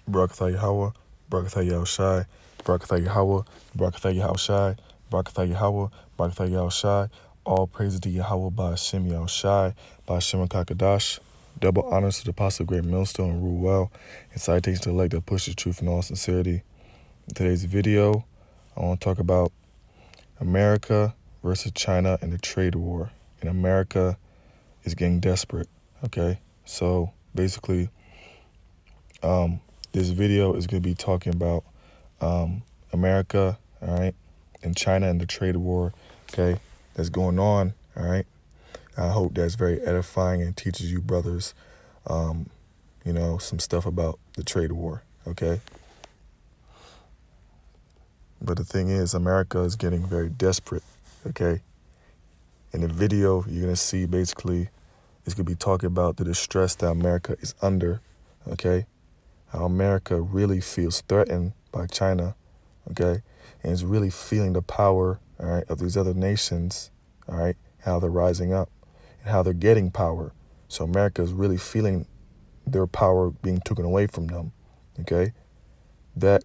Barakatha Yahweh, Barakatha Yahushai, Barakatha Yahweh, Barakatha Yahushai, Barakatha Yahweh, Barakatha Yahushai. All praises to Yahweh by Hashem Yahushai, by Hashem Kakadash. Double honors to the Apostle Great Millstone and rule well, and citations to the elect that push the truth in all sincerity. In today's video, I want to talk about America versus China and the trade war. And America is getting desperate, okay? So basically, this video is going to be talking about America, all right, and China and the trade war, okay, that's going on, all right? I hope that's very edifying and teaches you brothers, some stuff about the trade war, okay? But the thing is, America is getting very desperate, okay? In the video, you're going to see basically it's going to be talking about the distress that America is under, okay? How America really feels threatened by China, okay? And is really feeling the power, all right, of these other nations, all right? How they're rising up and how they're getting power. So America is really feeling their power being taken away from them, okay? That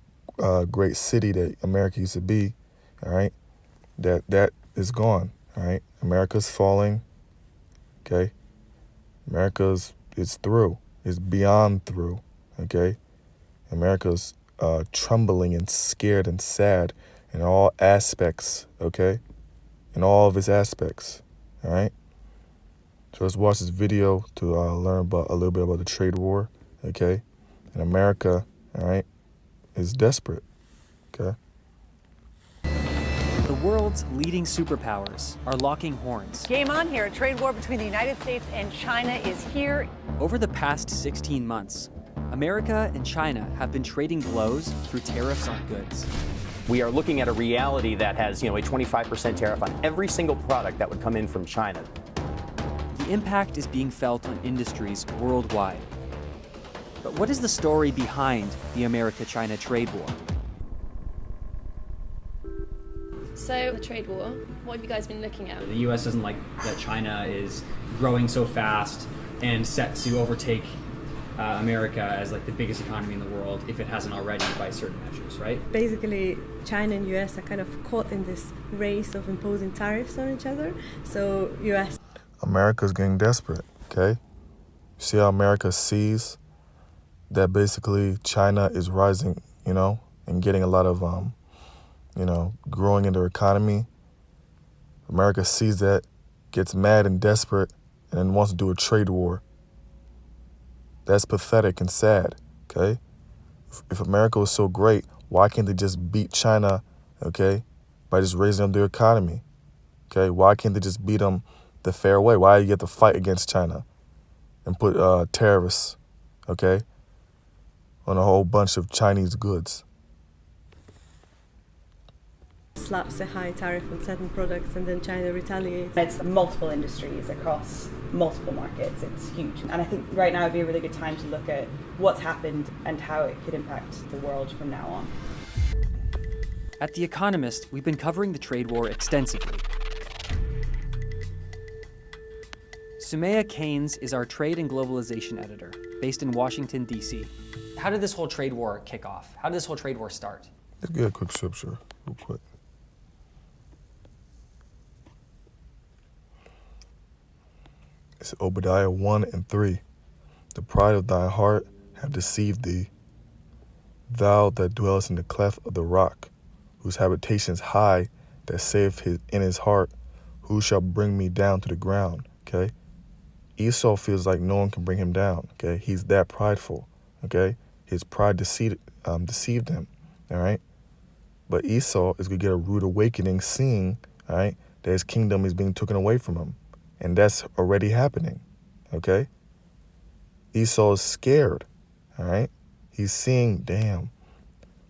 great city that America used to be, all right, that is gone, all right? America's falling, okay? It's through. It's beyond through, okay? America's trembling and scared and sad in all aspects, okay? In all of its aspects, all right? So let's watch this video to learn about a little bit about the trade war, okay? And America, all right, is desperate, okay? The world's leading superpowers are locking horns. Game on here. A trade war between the United States and China is here. Over the past 16 months, America and China have been trading blows through tariffs on goods. We are looking at a reality that has, a 25% tariff on every single product that would come in from China. The impact is being felt on industries worldwide. But what is the story behind the America-China trade war? So, the trade war, what have you guys been looking at? The U.S. doesn't like that China is growing so fast and set to overtake America as like the biggest economy in the world if it hasn't already by certain measures, right? Basically, China and US are kind of caught in this race of imposing tariffs on each other. So US... America's getting desperate, okay? See how America sees that basically China is rising, and getting a lot of, growing in their economy. America sees that, gets mad and desperate, and then wants to do a trade war. That's pathetic and sad, okay? If America was so great, why can't they just beat China, okay, by just raising up their economy, okay? Why can't they just beat them the fair way? Why do you have to fight against China and put tariffs, okay, on a whole bunch of Chinese goods? Slaps a high tariff on certain products and then China retaliates. It's multiple industries across multiple markets. It's huge. And I think right now would be a really good time to look at what's happened and how it could impact the world from now on. At The Economist, we've been covering the trade war extensively. Sumaya Keynes is our trade and globalization editor, based in Washington, D.C. How did this whole trade war kick off? How did this whole trade war start? Let's get a quick scripture real quick. It's Obadiah 1:3. The pride of thy heart have deceived thee, thou that dwellest in the cleft of the rock, whose habitation is high, that saith in his heart, who shall bring me down to the ground, okay? Esau feels like no one can bring him down, okay? He's that prideful, okay? His pride deceived him, all right? But Esau is going to get a rude awakening seeing, all right, that his kingdom is being taken away from him. And that's already happening, okay? Esau is scared, all right? He's seeing, damn,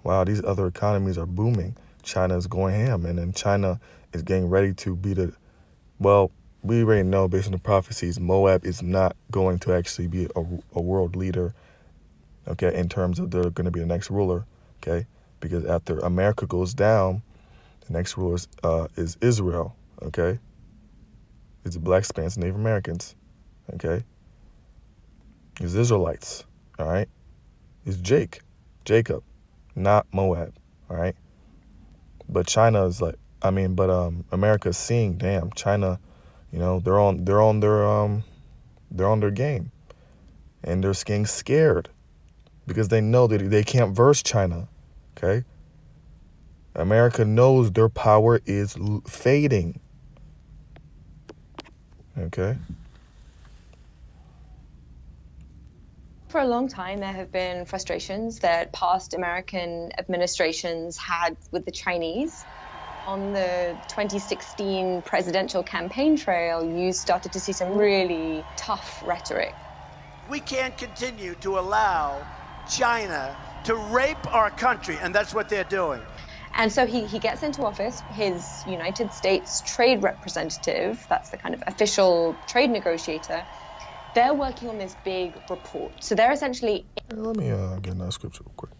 wow, these other economies are booming. China is going ham, and then China is getting ready to be we already know based on the prophecies, Moab is not going to actually be a world leader, okay, in terms of they're going to be the next ruler, okay? Because after America goes down, the next ruler is Israel, okay? It's the Black Spanish Native Americans, okay? It's Israelites, all right? It's Jake, Jacob, not Moab. All right. But China is like, America's seeing, damn, China, they're on their game, and they're getting scared because they know that they can't verse China. Okay. America knows their power is fading. Okay. For a long time, there have been frustrations that past American administrations had with the Chinese. On the 2016 presidential campaign trail, you started to see some really tough rhetoric. We can't continue to allow China to rape our country, and that's what they're doing. And so he gets into office. His United States trade representative, that's the kind of official trade negotiator, they're working on this big report. So they're essentially... Let me get another scripture real quick.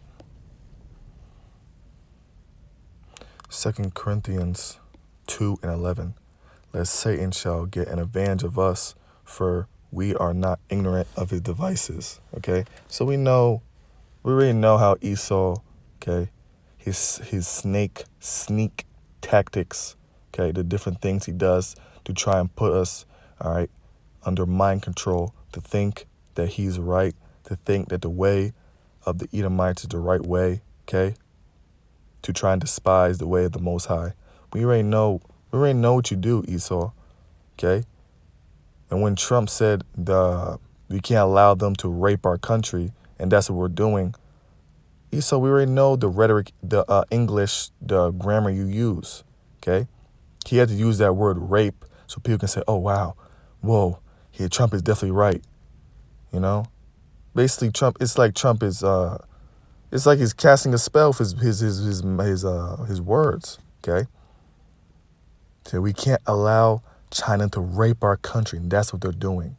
2 Corinthians 2:11. Lest Satan shall get an advantage of us, for we are not ignorant of his devices. Okay? So we already know how Esau, okay, his sneak tactics, okay, the different things he does to try and put us, all right, under mind control, to think that he's right, to think that the way of the Edomites is the right way, okay? To try and despise the way of the Most High. We already know what you do, Esau, okay? And when Trump said we can't allow them to rape our country, and that's what we're doing, Esau, we already know the rhetoric, the English, the grammar you use, okay? He had to use that word rape so people can say, oh, wow, whoa, Trump is definitely right, Basically, it's like he's casting a spell for his words, okay? So we can't allow China to rape our country, and that's what they're doing.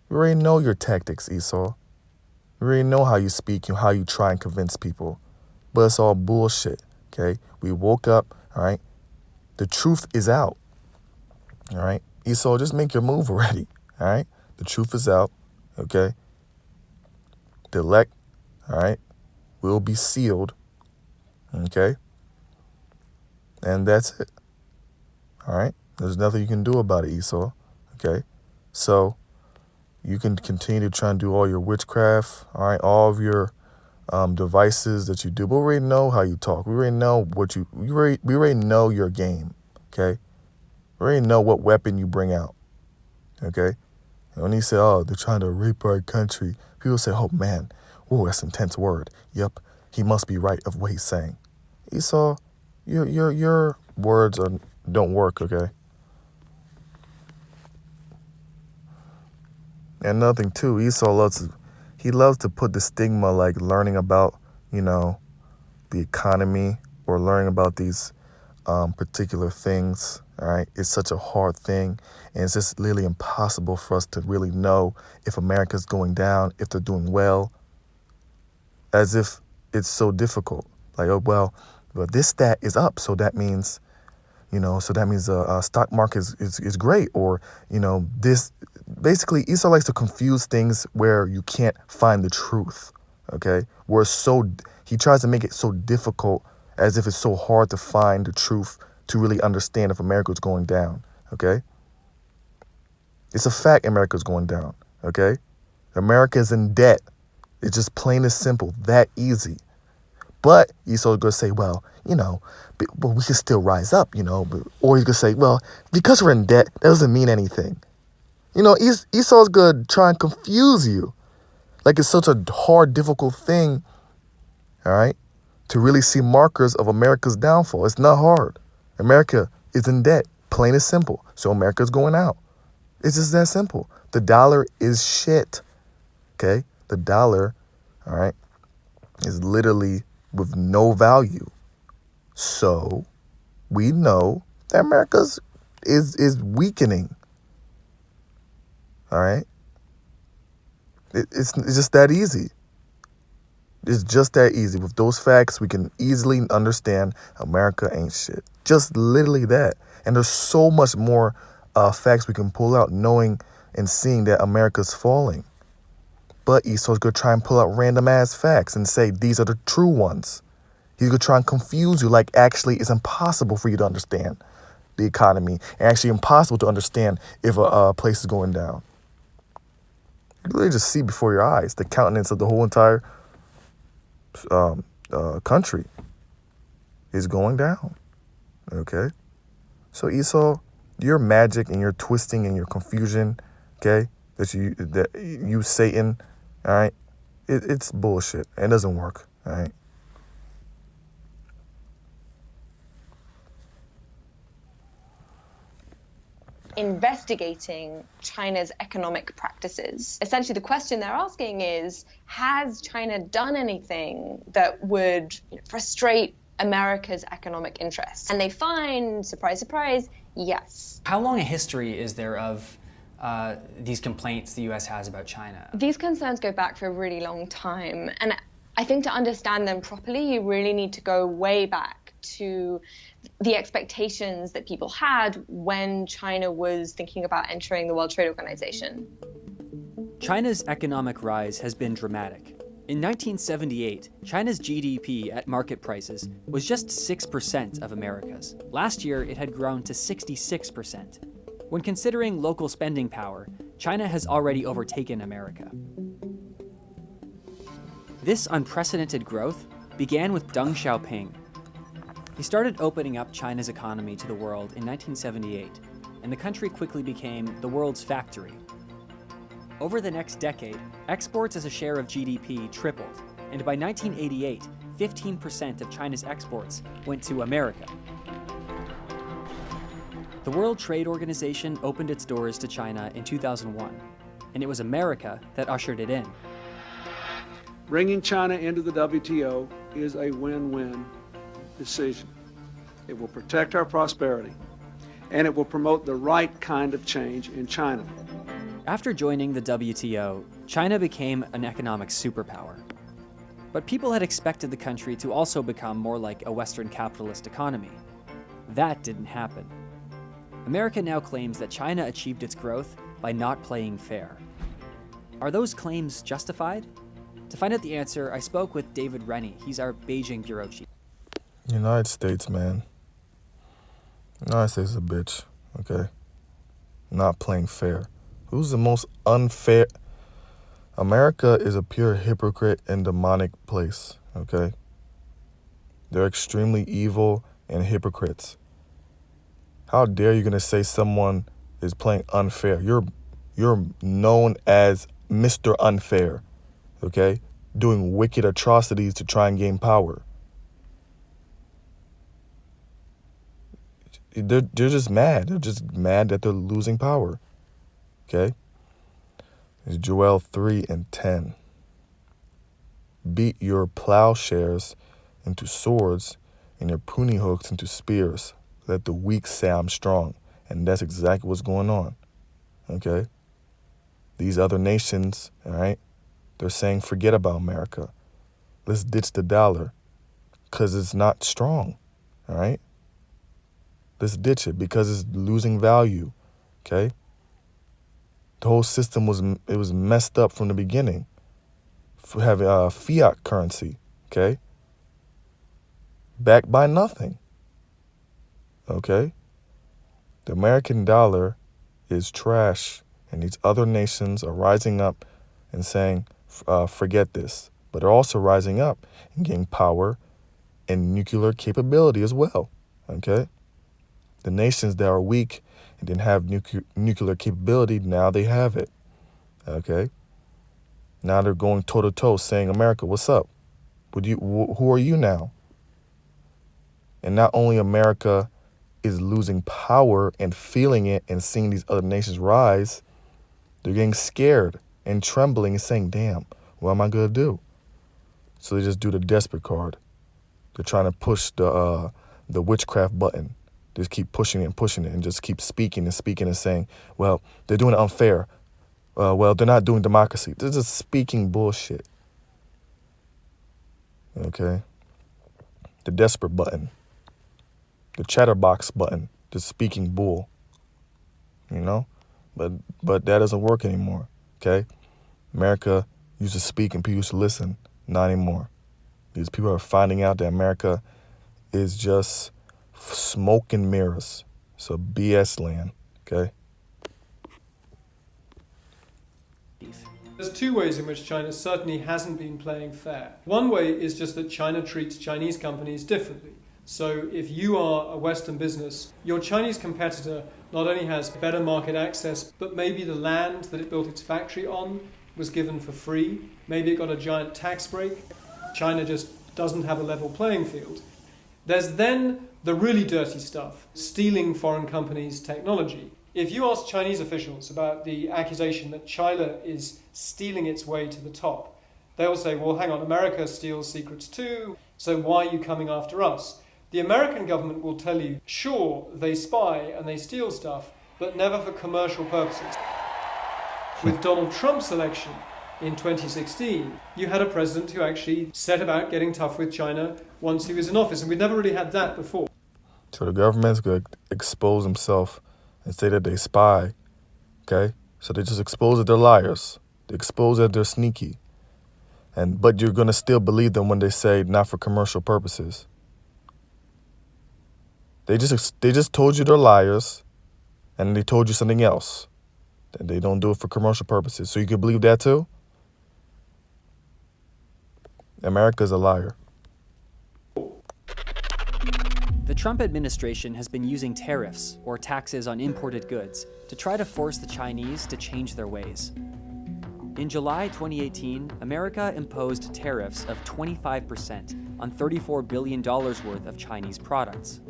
We already know your tactics, Esau. We already know how you speak and how you try and convince people, but it's all bullshit, okay? We woke up, all right? The truth is out, all right? Esau, just make your move already, all right? The truth is out, okay? The elect, all right, will be sealed, okay? And that's it, all right? There's nothing you can do about it, Esau, okay? So you can continue to try and do all your witchcraft, all right, all of your devices that you do. But we already know how you talk. We already know we already know your game, okay? We already know what weapon you bring out, okay? And when he said, oh, they're trying to rape our country, people say, oh, man, whoa, that's an intense word. Yep, he must be right of what he's saying. Esau, your words don't work, okay? And another thing, too, Esau loves to put the stigma, like learning about, the economy or learning about these particular things, all right? It's such a hard thing, and it's just literally impossible for us to really know if America's going down, if they're doing well, as if it's so difficult. Like, oh, well, this stat is up, so that means, the stock market is great, or, this. Basically, Esau likes to confuse things where you can't find the truth, okay? He tries to make it so difficult, as if it's so hard to find the truth to really understand if America's going down, okay? It's a fact America's going down, okay? America's in debt. It's just plain and simple, that easy. But Esau's going to say, well, but we can still rise up, or he's going to say, well, because we're in debt, that doesn't mean anything. Esau's going to try and confuse you. Like it's such a hard, difficult thing, all right, to really see markers of America's downfall. It's not hard. America is in debt, plain and simple. So America's going out. It's just that simple. The dollar is shit, okay? The dollar, all right, is literally with no value. So we know that America's is weakening. All right? It's just that easy. It's just that easy. With those facts, we can easily understand America ain't shit. Just literally that. And there's so much more facts we can pull out knowing and seeing that America's falling. But Esau's going to try and pull out random ass facts and say these are the true ones. He's going to try and confuse you like actually it's impossible for you to understand the economy and actually impossible to understand if a place is going down. You really just see before your eyes the countenance of the whole entire country is going down. Okay? So Esau, your magic and your twisting and your confusion, okay, that you use Satan, all right, it's bullshit. It doesn't work, all right? Investigating China's economic practices. Essentially, the question they're asking is, has China done anything that would frustrate America's economic interests? And they find, surprise, surprise, yes. How long a history is there of these complaints the U.S. has about China? These concerns go back for a really long time. And I think to understand them properly, you really need to go way back to the expectations that people had when China was thinking about entering the World Trade Organization. China's economic rise has been dramatic. In 1978, China's GDP at market prices was just 6% of America's. Last year, it had grown to 66%. When considering local spending power, China has already overtaken America. This unprecedented growth began with Deng Xiaoping. He started opening up China's economy to the world in 1978, and the country quickly became the world's factory. Over the next decade, exports as a share of GDP tripled, and by 1988, 15% of China's exports went to America. The World Trade Organization opened its doors to China in 2001, and it was America that ushered it in. Bringing China into the WTO is a win-win decision. It will protect our prosperity, and it will promote the right kind of change in China. After joining the WTO, China became an economic superpower. But people had expected the country to also become more like a Western capitalist economy. That didn't happen. America now claims that China achieved its growth by not playing fair. Are those claims justified? To find out the answer, I spoke with David Rennie. He's our Beijing bureau chief. United States, man. United States is a bitch, okay? Not playing fair. Who's the most unfair? America is a pure hypocrite and demonic place, okay? They're extremely evil and hypocrites. How dare you gonna say someone is playing unfair? You're known as Mr. Unfair, okay? Doing wicked atrocities to try and gain power. They're just mad. They're just mad that they're losing power. Okay? It's Joel 3:10. Beat your plowshares into swords and your pruning hooks into spears. Let the weak say I'm strong. And that's exactly what's going on. Okay? These other nations, all right, they're saying forget about America. Let's ditch the dollar because it's not strong. All right? Let's ditch it because it's losing value, okay? The whole system was messed up from the beginning for having fiat currency, okay? Backed by nothing, okay? The American dollar is trash, and these other nations are rising up and saying, forget this. But they're also rising up and gaining power and nuclear capability as well, okay? The nations that are weak and didn't have nuclear capability, now they have it, okay? Now they're going toe-to-toe saying, America, what's up? Who are you now? And not only America is losing power and feeling it and seeing these other nations rise, they're getting scared and trembling and saying, damn, what am I going to do? So they just do the desperate card. They're trying to push the witchcraft button. Just keep pushing it and just keep speaking and saying, well, they're doing it unfair. Well, they're not doing democracy. They're just speaking bullshit. Okay? The desperate button. The chatterbox button. Just speaking bull. You know? But that doesn't work anymore. Okay? America used to speak and people used to listen. Not anymore. These people are finding out that America is just smoke and mirrors. It's a BS land, okay? There's two ways in which China certainly hasn't been playing fair. One way is just that China treats Chinese companies differently. So if you are a Western business, your Chinese competitor not only has better market access, but maybe the land that it built its factory on was given for free. Maybe it got a giant tax break. China just doesn't have a level playing field. There's then the really dirty stuff, stealing foreign companies' technology. If you ask Chinese officials about the accusation that China is stealing its way to the top, they will say, well, hang on, America steals secrets too, so why are you coming after us? The American government will tell you, sure, they spy and they steal stuff, but never for commercial purposes. With Donald Trump's election in 2016, you had a president who actually set about getting tough with China once he was in office, and we've never really had that before. So the government's going to expose themselves and say that they spy, okay? So they just expose that they're liars. They expose that they're sneaky. But you're going to still believe them when they say not for commercial purposes. They just told you they're liars, and they told you something else. That they don't do it for commercial purposes. So you can believe that too? America's a liar. The Trump administration has been using tariffs, or taxes on imported goods, to try to force the Chinese to change their ways. In July 2018, America imposed tariffs of 25% on $34 billion worth of Chinese products.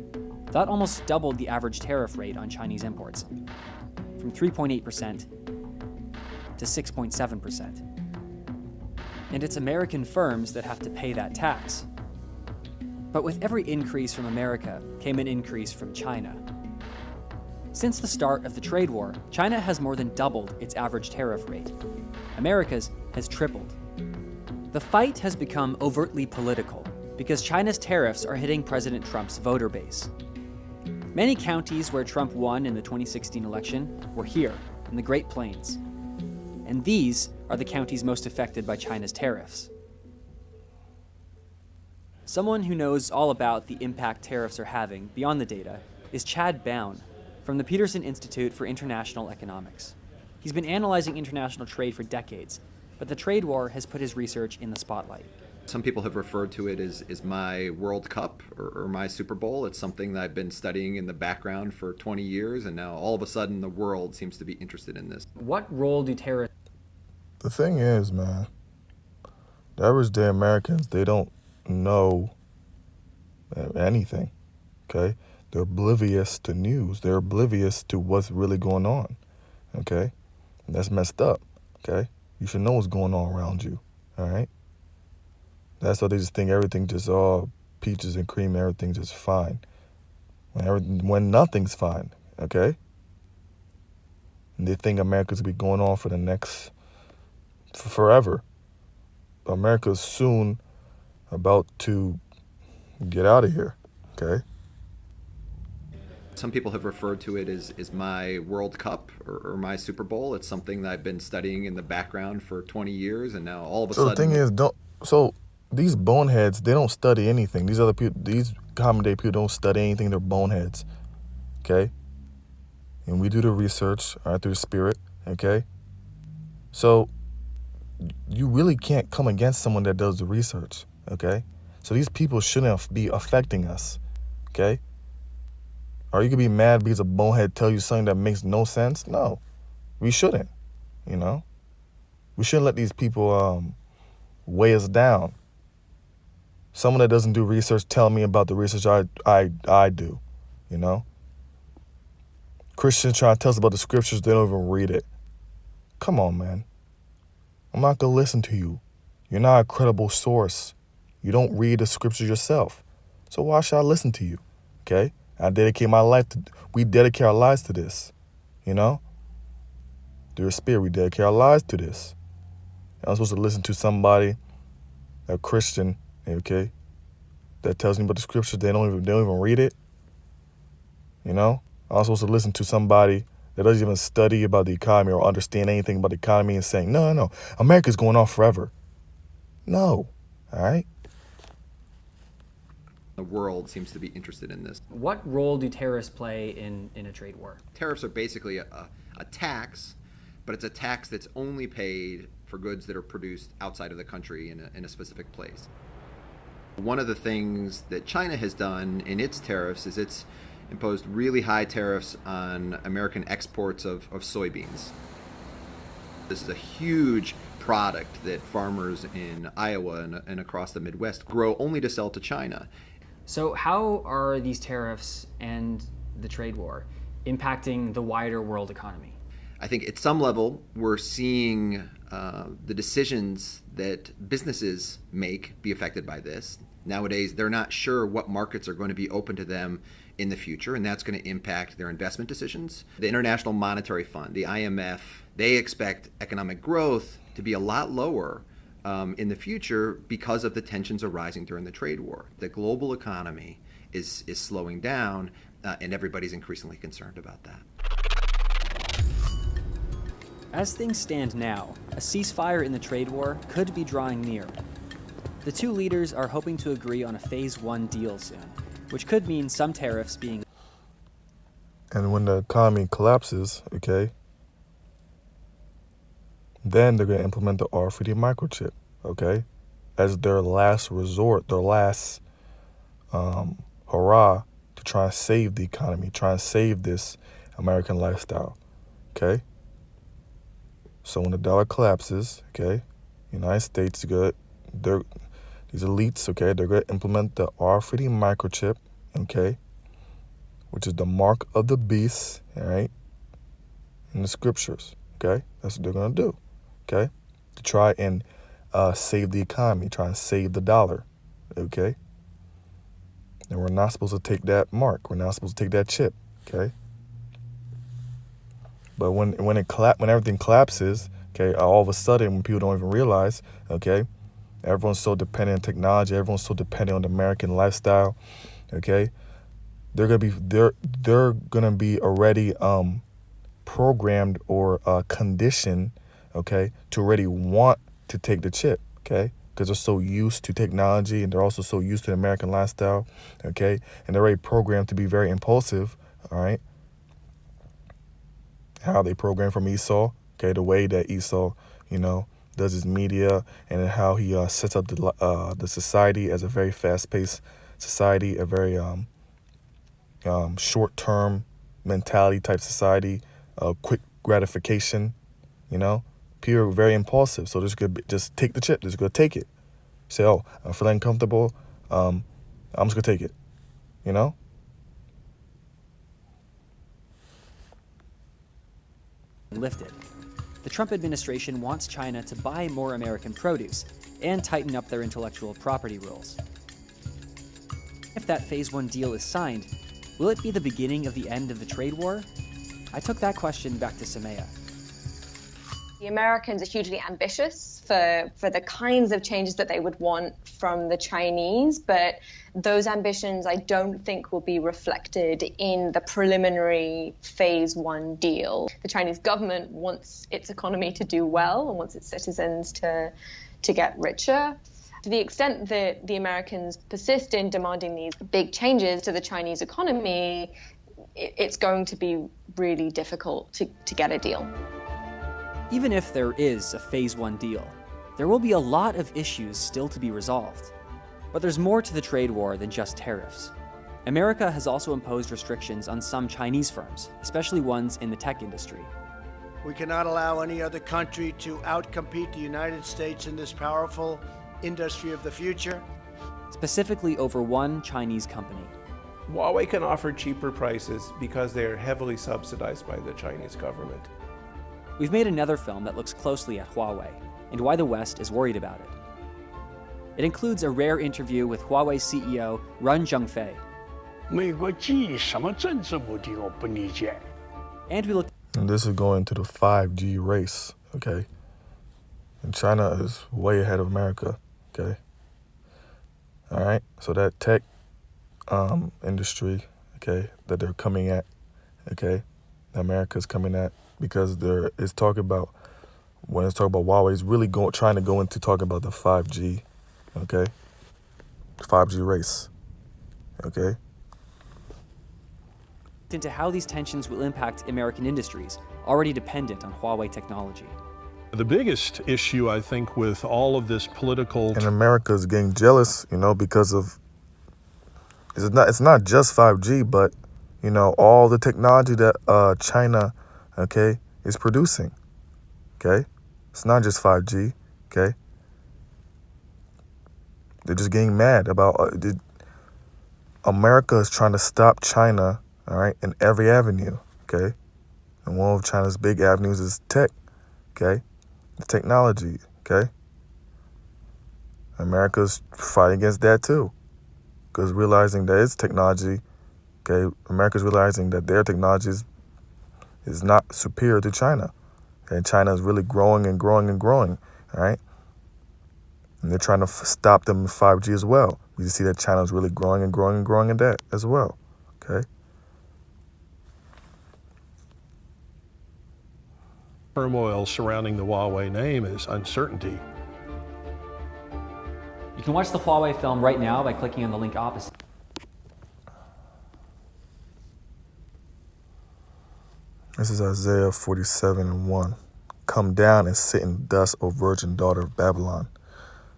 That almost doubled the average tariff rate on Chinese imports, from 3.8% to 6.7%. And it's American firms that have to pay that tax. But with every increase from America came an increase from China. Since the start of the trade war, China has more than doubled its average tariff rate. America's has tripled. The fight has become overtly political because China's tariffs are hitting President Trump's voter base. Many counties where Trump won in the 2016 election were here, in the Great Plains. And these are the counties most affected by China's tariffs. Someone who knows all about the impact tariffs are having beyond the data is Chad Bown from the Peterson Institute for International Economics. He's been analyzing international trade for decades, but the trade war has put his research in the spotlight. Some people have referred to it as my World Cup or my Super Bowl. It's something that I've been studying in the background for 20 years, and now all of a sudden the world seems to be interested in this. What role do terrorists... The thing is, man, the average day Americans, they don't know anything, okay? They're oblivious to news. They're oblivious to what's really going on, okay? And that's messed up, okay? You should know what's going on around you, all right? That's why they just think everything just all peaches and cream, everything's just fine. When nothing's fine, okay? And they think America's gonna be going on for the next, forever. America's soon about to get out of here, okay? Some people have referred to it as my World Cup or my Super Bowl. It's something that I've been studying in the background for 20 years, and now all of a sudden... So the thing is, these boneheads, they don't study anything. These other people, these common day people don't study anything. They're boneheads, okay? And we do the research, all right, through the spirit, okay? So you really can't come against someone that does the research, okay? So these people shouldn't be affecting us, okay? Or you could be mad because a bonehead tells you something that makes no sense. No, we shouldn't, you know? We shouldn't let these people weigh us down. Someone that doesn't do research tell me about the research I do, you know? Christians trying to tell us about the scriptures, they don't even read it. Come on, man. I'm not going to listen to you. You're not a credible source. You don't read the scriptures yourself. So why should I listen to you, okay? I dedicate my life we dedicate our lives to this, you know? Through the spirit, we dedicate our lives to this. I'm supposed to listen to somebody, a Christian, okay, that tells me about the scriptures. They don't even read it. You know, I'm supposed to listen to somebody, that doesn't even study about the economy or understand anything about the economy and saying, no, America's going on forever. No, all right? The world seems to be interested in this. What role do tariffs play in a trade war? Tariffs are basically a tax, but it's a tax that's only paid for goods that are produced outside of the country in a specific place. One of the things that China has done in its tariffs is it's imposed really high tariffs on American exports of soybeans. This is a huge product that farmers in Iowa and across the Midwest grow only to sell to China. So how are these tariffs and the trade war impacting the wider world economy? I think at some level we're seeing the decisions that businesses make be affected by this. Nowadays, they're not sure what markets are going to be open to them in the future, and that's going to impact their investment decisions. The International Monetary Fund, the IMF, they expect economic growth to be a lot lower in the future because of the tensions arising during the trade war. The global economy is slowing down, and everybody's increasingly concerned about that. As things stand now, a ceasefire in the trade war could be drawing near. The two leaders are hoping to agree on a Phase 1 deal soon, which could mean some tariffs being... And when the economy collapses, okay, then they're going to implement the RFID microchip, okay, as their last resort, their last hurrah to try and save the economy, try and save this American lifestyle, okay? So when the dollar collapses, okay, United States, these elites, okay, they're going to implement the RFID microchip, okay, which is the mark of the beast, all right, in the scriptures, okay? That's what they're going to do, okay, to try and save the economy, try and save the dollar, okay? And we're not supposed to take that mark. We're not supposed to take that chip, okay? But when everything collapses, okay, all of a sudden, when people don't even realize, okay, everyone's so dependent on technology, everyone's so dependent on the American lifestyle, okay, they're gonna be already programmed or conditioned, okay, to already want to take the chip, okay, because they're so used to technology and they're also so used to the American lifestyle, okay, and they're already programmed to be very impulsive, all right. How they program from Esau, okay, the way that Esau, does his media and how he sets up the society as a very fast-paced society, a very short-term mentality type society, quick gratification, People are very impulsive, so just take the chip, just go take it. Say, oh, I'm feeling uncomfortable, I'm just gonna take it, lifted. The Trump administration wants China to buy more American produce and tighten up their intellectual property rules. If that Phase 1 deal is signed, will it be the beginning of the end of the trade war? I took that question back to Samaya. The Americans are hugely ambitious for the kinds of changes that they would want from the Chinese, but those ambitions I don't think will be reflected in the preliminary Phase 1 deal. The Chinese government wants its economy to do well and wants its citizens to get richer. To the extent that the Americans persist in demanding these big changes to the Chinese economy, it's going to be really difficult to get a deal. Even if there is a Phase 1 deal, there will be a lot of issues still to be resolved. But there's more to the trade war than just tariffs. America has also imposed restrictions on some Chinese firms, especially ones in the tech industry. We cannot allow any other country to outcompete the United States in this powerful industry of the future. Specifically over one Chinese company. Huawei can offer cheaper prices because they are heavily subsidized by the Chinese government. We've made another film that looks closely at Huawei and why the West is worried about it. It includes a rare interview with Huawei CEO Ren Zhengfei. And we looked. And this is going to the 5G race, okay? And China is way ahead of America, okay? All right, so that tech industry, okay, that they're coming at, okay, America's coming at, because it's talking about, when it's talking about Huawei, it's really trying to go into talking about the 5G, okay? 5G race, okay? Into how these tensions will impact American industries, already dependent on Huawei technology. The biggest issue, I think, with all of this political... And America's getting jealous, because of, it's not just 5G, but, all the technology that China, okay, is producing, okay? It's not just 5G, okay? They're just getting mad about, America is trying to stop China, all right, in every avenue, okay? And one of China's big avenues is tech, okay? The technology, okay? America's fighting against that too, because realizing that its technology, okay, America's realizing that their technology is not superior to China. And China is really growing and growing and growing, all right? And they're trying to stop them in 5G as well. We see that China is really growing and growing and growing in that as well, okay? Turmoil surrounding the Huawei name is uncertainty. You can watch the Huawei film right now by clicking on the link opposite. This is Isaiah 47:1. Come down and sit in dust, O virgin daughter of Babylon.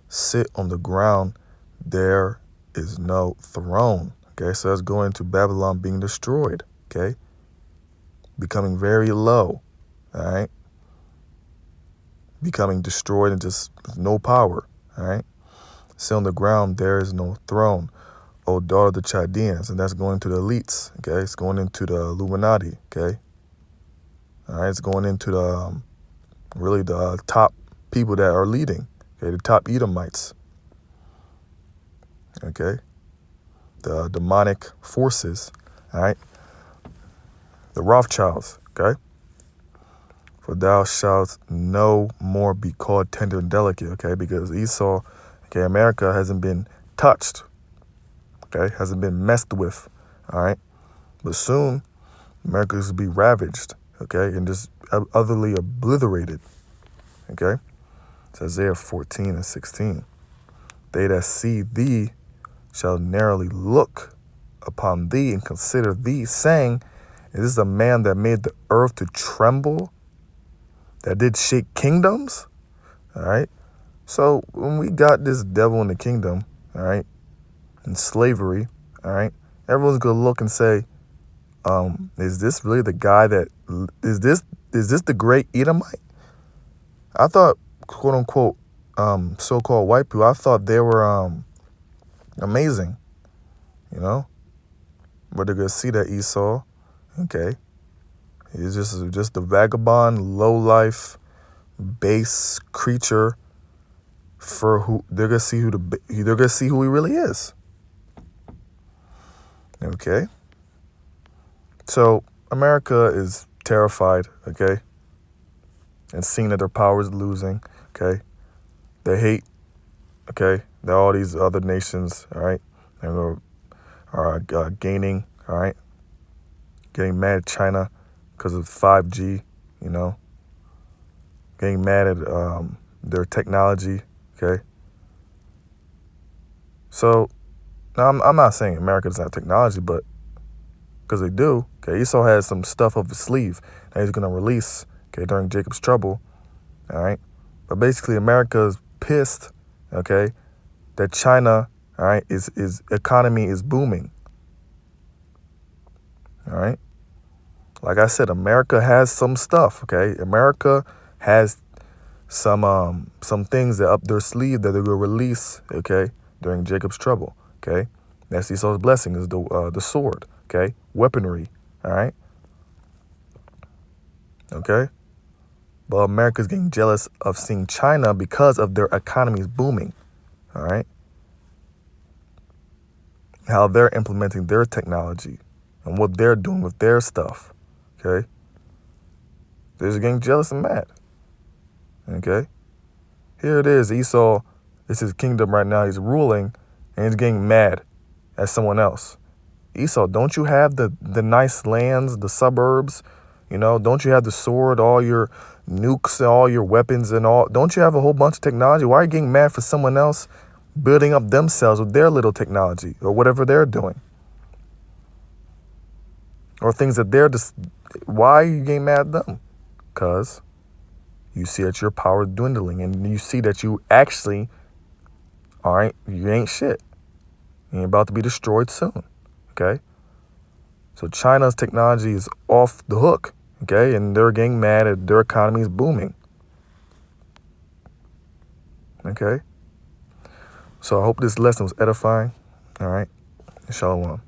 Sit on the ground, there is no throne. Okay, so that's going to Babylon being destroyed, okay? Becoming very low, all right? Becoming destroyed and just with no power, all right? Sit on the ground, there is no throne, O daughter of the Chaldeans. And that's going to the elites, okay? It's going into the Illuminati, okay? All right, it's going into the, really the top people that are leading, okay? The top Edomites, okay? The demonic forces, all right? The Rothschilds, okay? For thou shalt no more be called tender and delicate, okay? Because Esau, okay, America hasn't been touched, okay? Hasn't been messed with, all right? But soon, America is to be ravaged, okay? And just utterly obliterated, okay? It's Isaiah 14:16. They that see thee shall narrowly look upon thee and consider thee, saying, is this a man that made the earth to tremble, that did shake kingdoms? All right. So when we got this devil in the kingdom, all right, in slavery, all right, everyone's gonna look and say, is this really the guy that is this the great Edomite? I thought, quote unquote, so-called white people, I thought they were amazing, but they're gonna see that Esau, okay, he's just a vagabond, low life, base creature. For who they're gonna see they're gonna see who he really is. Okay. So America is terrified, okay, and seeing that their power is losing, okay. They hate, okay, that all these other nations, all right, are gaining, all right, getting mad at China because of 5G, getting mad at their technology. Okay. So now I'm not saying America doesn't have technology, but because they do. Okay, Esau has some stuff up his sleeve that he's gonna release, okay, during Jacob's trouble. All right. But basically America's pissed, okay, that China, all right, is economy is booming. All right. Like I said, America has some stuff, okay? America has some things that up their sleeve that they will release, okay, during Jacob's trouble, okay? That's Esau's blessing, is the sword, okay? Weaponry, all right? Okay? But America's getting jealous of seeing China because of their economies booming, all right? How they're implementing their technology and what they're doing with their stuff, okay? They're just getting jealous and mad. Okay, here it is. Esau, it's his kingdom right now. He's ruling, and he's getting mad at someone else. Esau, don't you have the nice lands, the suburbs, You know, don't you have the sword, all your nukes, all your weapons and all? Don't you have a whole bunch of technology? Why are you getting mad for someone else building up themselves with their little technology or whatever they're doing? Or things that they're just, why are you getting mad at them? Because you see that your power is dwindling and you see that you actually, all right, you ain't shit. You're about to be destroyed soon, okay? So China's technology is off the hook, okay? And they're getting mad at their economy is booming, okay? So I hope this lesson was edifying, all right? Shalom.